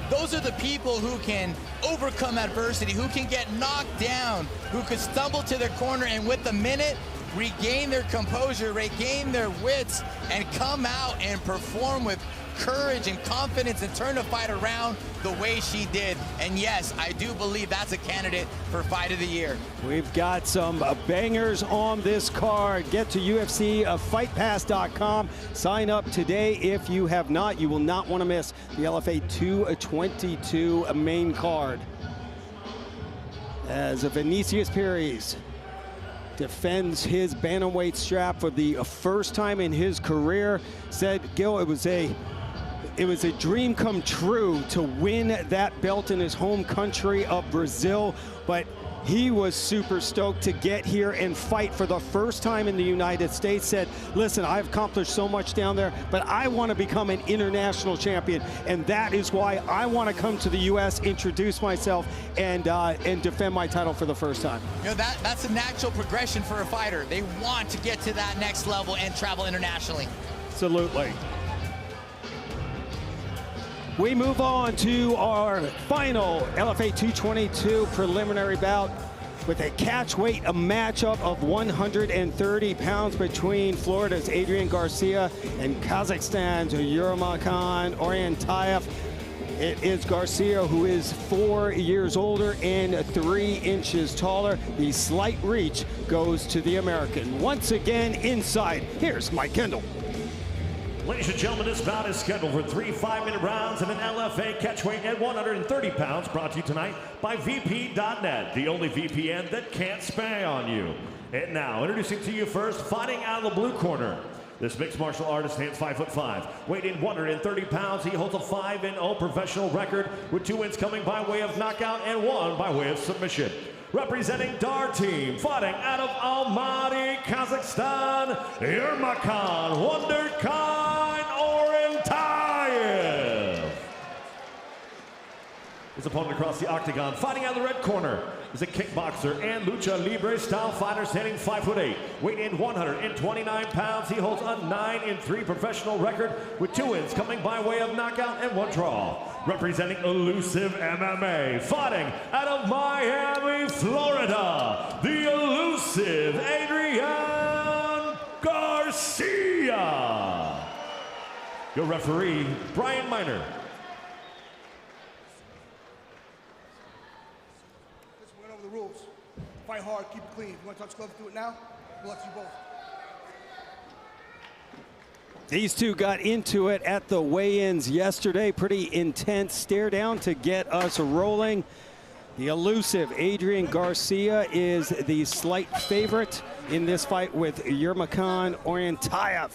Speaker 8: those are the people who can overcome adversity, who can get knocked down, who could stumble to their corner and with a minute regain their composure, regain their wits, and come out and perform with courage and confidence and turn the fight around the way she did. And yes, I do believe that's a candidate for Fight of the Year.
Speaker 7: We've got some bangers on this card. Get to UFC-FightPass.com. Sign up today if you have not. You will not want to miss the LFA 222 main card. As Vinicius Pires defends his bantamweight strap for the first time in his career. Said, Gil, it was a dream come true to win that belt in his home country of Brazil, but he was super stoked to get here and fight for the first time in the United States. Said, listen, I've accomplished so much down there, but I want to become an international champion, and that is why I want to come to the U.S., introduce myself, and defend my title for the first time.
Speaker 8: You know, that's a natural progression for a fighter. They want to get to that next level and travel internationally.
Speaker 7: Absolutely. We move on to our final LFA 222 preliminary bout with a catchweight, a matchup of 130 pounds between Florida's Adrian Garcia and Kazakhstan's Yermakhan Oryntaev. It is Garcia, who is 4 years older and 3 inches taller. The slight reach goes to the American. Once again, inside, here's Mike Kendall.
Speaker 9: Ladies and gentlemen, this bout is scheduled for 3 5-minute rounds of an LFA catchweight at 130 pounds, brought to you tonight by VP.net, the only VPN that can't spy on you. And now, introducing to you first, fighting out of the blue corner. This mixed martial artist stands 5'5", weighing 130 pounds. He holds a 5-0 professional record, with 2 wins coming by way of knockout and 1 by way of submission. Representing Dar Team, fighting out of Almaty, Kazakhstan, Yermakhan Wonderkind Oryntaev. His opponent across the octagon, fighting out of the red corner, is a kickboxer and lucha libre style fighter, standing 5'8", weighing 129 pounds. He holds a 9-3 professional record, with 2 wins coming by way of knockout and 1 draw. Representing Elusive MMA, fighting out of Miami, Florida, the elusive Adrian Garcia. Your referee, Brian Miner.
Speaker 10: Let's went over the rules. Fight hard, keep it clean. If you want to touch gloves, do it now. Good luck to you both.
Speaker 7: These two got into it at the weigh-ins yesterday. Pretty intense stare down to get us rolling. The elusive Adrian Garcia is the slight favorite in this fight with Yermakhan Oryntaev.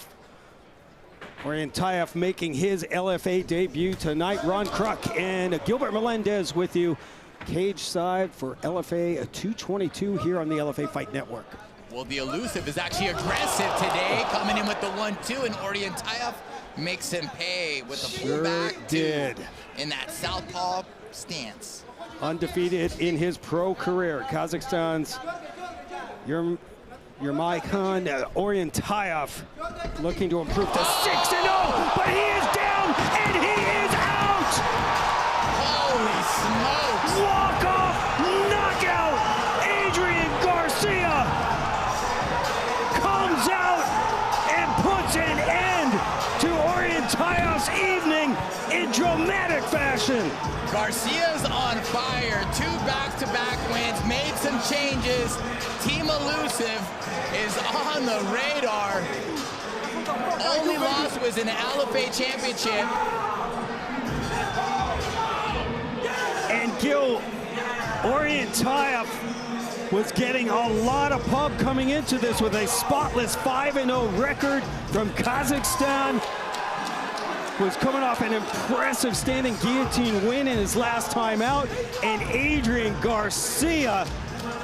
Speaker 7: Oryntaev making his LFA debut tonight. Ron Kruk and Gilbert Melendez with you. Cage side for LFA 222 here on the LFA Fight Network.
Speaker 8: Well, the elusive is actually aggressive today, coming in with the 1-2, and Oryntaev makes him pay with a pullback in that southpaw stance.
Speaker 7: Undefeated in his pro career. Kazakhstan's Yermakhan Oryntaev looking to improve to 6-0, but he is down and he is out!
Speaker 8: Holy smokes!
Speaker 7: Walk-off knockout! Adrian Garcia comes out and puts an end to Oryntaev's evening in dramatic fashion.
Speaker 8: Garcia's on fire. 2 back-to-back wins, made some changes. Team Elusive is on the radar. Only loss was in the LFA championship.
Speaker 7: And Gil, Oryntaev was getting a lot of pub coming into this with a spotless 5-0 record from Kazakhstan. Was coming off an impressive standing guillotine win in his last time out, and Adrian Garcia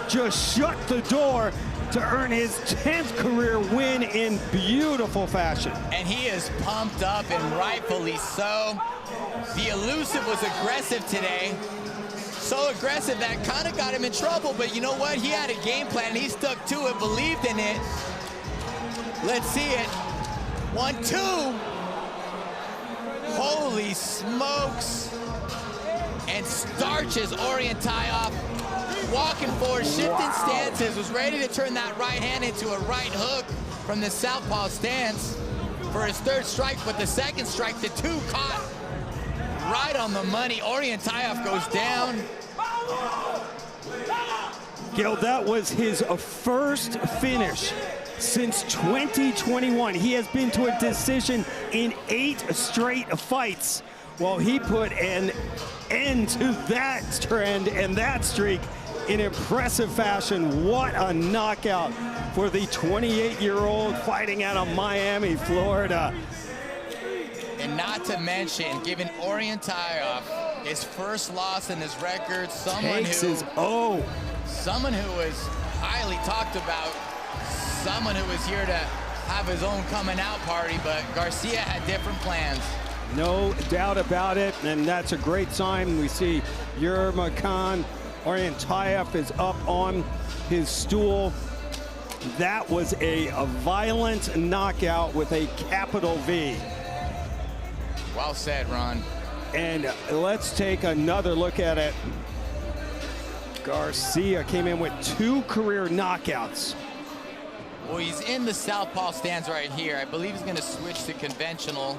Speaker 7: just shut the door to earn his 10th career win in beautiful fashion.
Speaker 8: And he is pumped up, and rightfully so. The elusive was aggressive today. So aggressive that kind of got him in trouble, but you know what? He had a game plan, and he stuck to it, believed in it. Let's see it. 1-2. Holy smokes. And starches Oryntaev, walking forward, shifting stances, was ready to turn that right hand into a right hook from the southpaw stance. for his third strike, but the second strike, the two caught right on the money. Oryntaev goes down.
Speaker 7: Gil, that was his first finish since 2021. He has been to a decision in 8 straight fights. Well, he put an end to that trend and that streak in impressive fashion. What a knockout for the 28-year-old fighting out of Miami, Florida.
Speaker 8: And not to mention, giving Oryntaev his first loss in his record, someone who was highly talked about, someone who was here to have his own coming out party, but Garcia had different plans.
Speaker 7: No doubt about it, and that's a great sign. We see Yermakhan. Oryntaev is up on his stool. That was a violent knockout with a capital V.
Speaker 8: Well said, Ron.
Speaker 7: And let's take another look at it. Garcia came in with 2 career knockouts.
Speaker 8: Well, he's in the southpaw stance right here. I believe he's going to switch to conventional.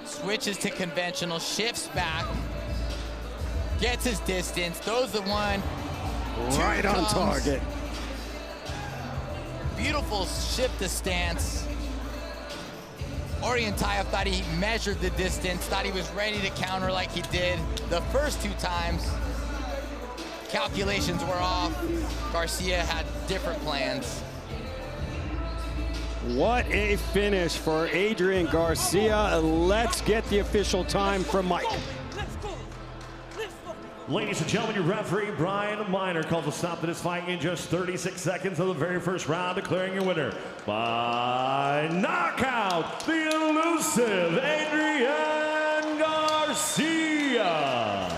Speaker 8: Switches to conventional, shifts back, gets his distance, throws the one.
Speaker 7: Right on target.
Speaker 8: Beautiful shift of stance. Oryntaev thought he measured the distance, thought he was ready to counter like he did the first 2 times. Calculations were off. Garcia had different plans.
Speaker 7: What a finish for Adrian Garcia. Let's get the official time from Mike.
Speaker 9: Ladies and gentlemen, your referee, Brian Miner, calls a stop to this fight in just 36 seconds of the very first round, declaring your winner by knockout, the elusive Adrian Garcia.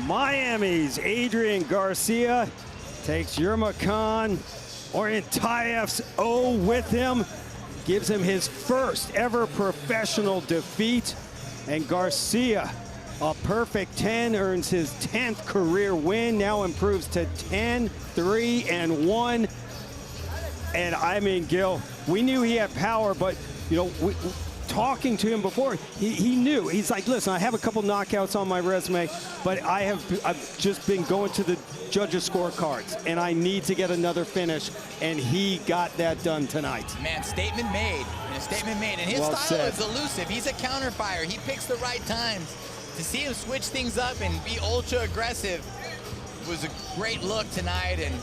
Speaker 7: Miami's Adrian Garcia takes Yermakhan. Oryntaev's 0 with him, gives him his first ever professional defeat. And Garcia, a perfect 10, earns his 10th career win, now improves to 10-3-1. And I mean, Gil, we knew he had power, but you know, talking to him before, he knew. He's like, listen, I have a couple knockouts on my resume, but I've just been going to the judges' scorecards, and I need to get another finish, and he got that done tonight.
Speaker 8: Man, statement made. And his style is elusive. He's a counter fire. He picks the right times. To see him switch things up and be ultra aggressive was a great look tonight, and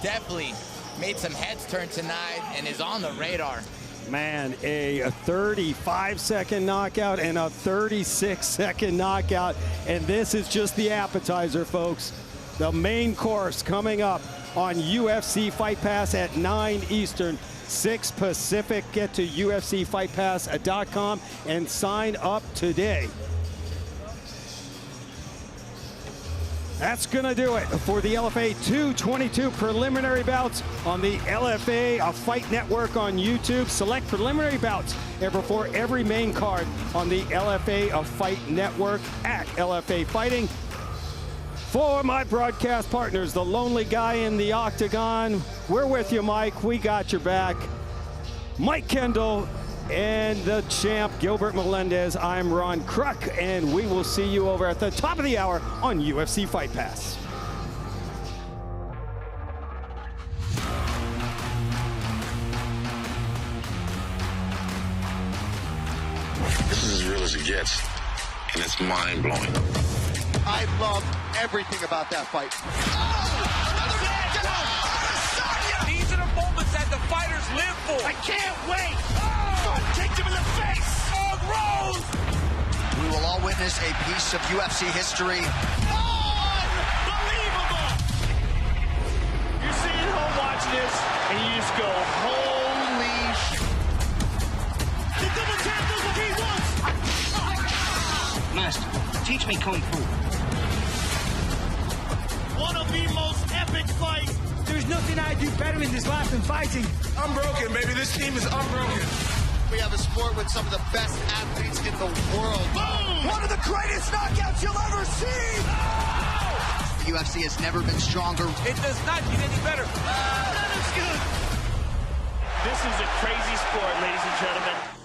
Speaker 8: definitely made some heads turn tonight and is on the radar.
Speaker 7: Man, a 35-second knockout and a 36-second knockout. And this is just the appetizer, folks. The main course coming up on UFC Fight Pass at 9 Eastern, 6 Pacific. Get to UFCFightPass.com and sign up today. That's going to do it for the LFA 222 preliminary bouts on the LFA Fight Network on YouTube. Select preliminary bouts before every main card on the LFA Fight Network at LFA Fighting. For my broadcast partners, the lonely guy in the octagon, we're with you, Mike. We got your back. Mike Kendall and the champ, Gilbert Melendez. I'm Ron Kruk, and we will see you over at the top of the hour on UFC Fight Pass.
Speaker 13: This is as real as it gets, and it's mind-blowing.
Speaker 14: I love everything about that fight.
Speaker 6: These are the moments that the fighters live for. I can't wait. Kicked him in the face. Rose.
Speaker 14: We will all witness a piece of UFC history.
Speaker 6: Unbelievable. You're sitting at home watching this, and you just go, holy shit. The double tap does what he wants.
Speaker 15: Master, teach me Kung Fu.
Speaker 6: One of the most epic fights.
Speaker 15: There's nothing I do better in this life than fighting.
Speaker 6: Unbroken, baby. This team is unbroken.
Speaker 14: We have a sport with some of the best athletes in the world.
Speaker 6: Boom! One of the greatest knockouts you'll ever see! Oh!
Speaker 14: The UFC has never been stronger.
Speaker 6: It does not get any better. That is good. This is a crazy sport, ladies and gentlemen.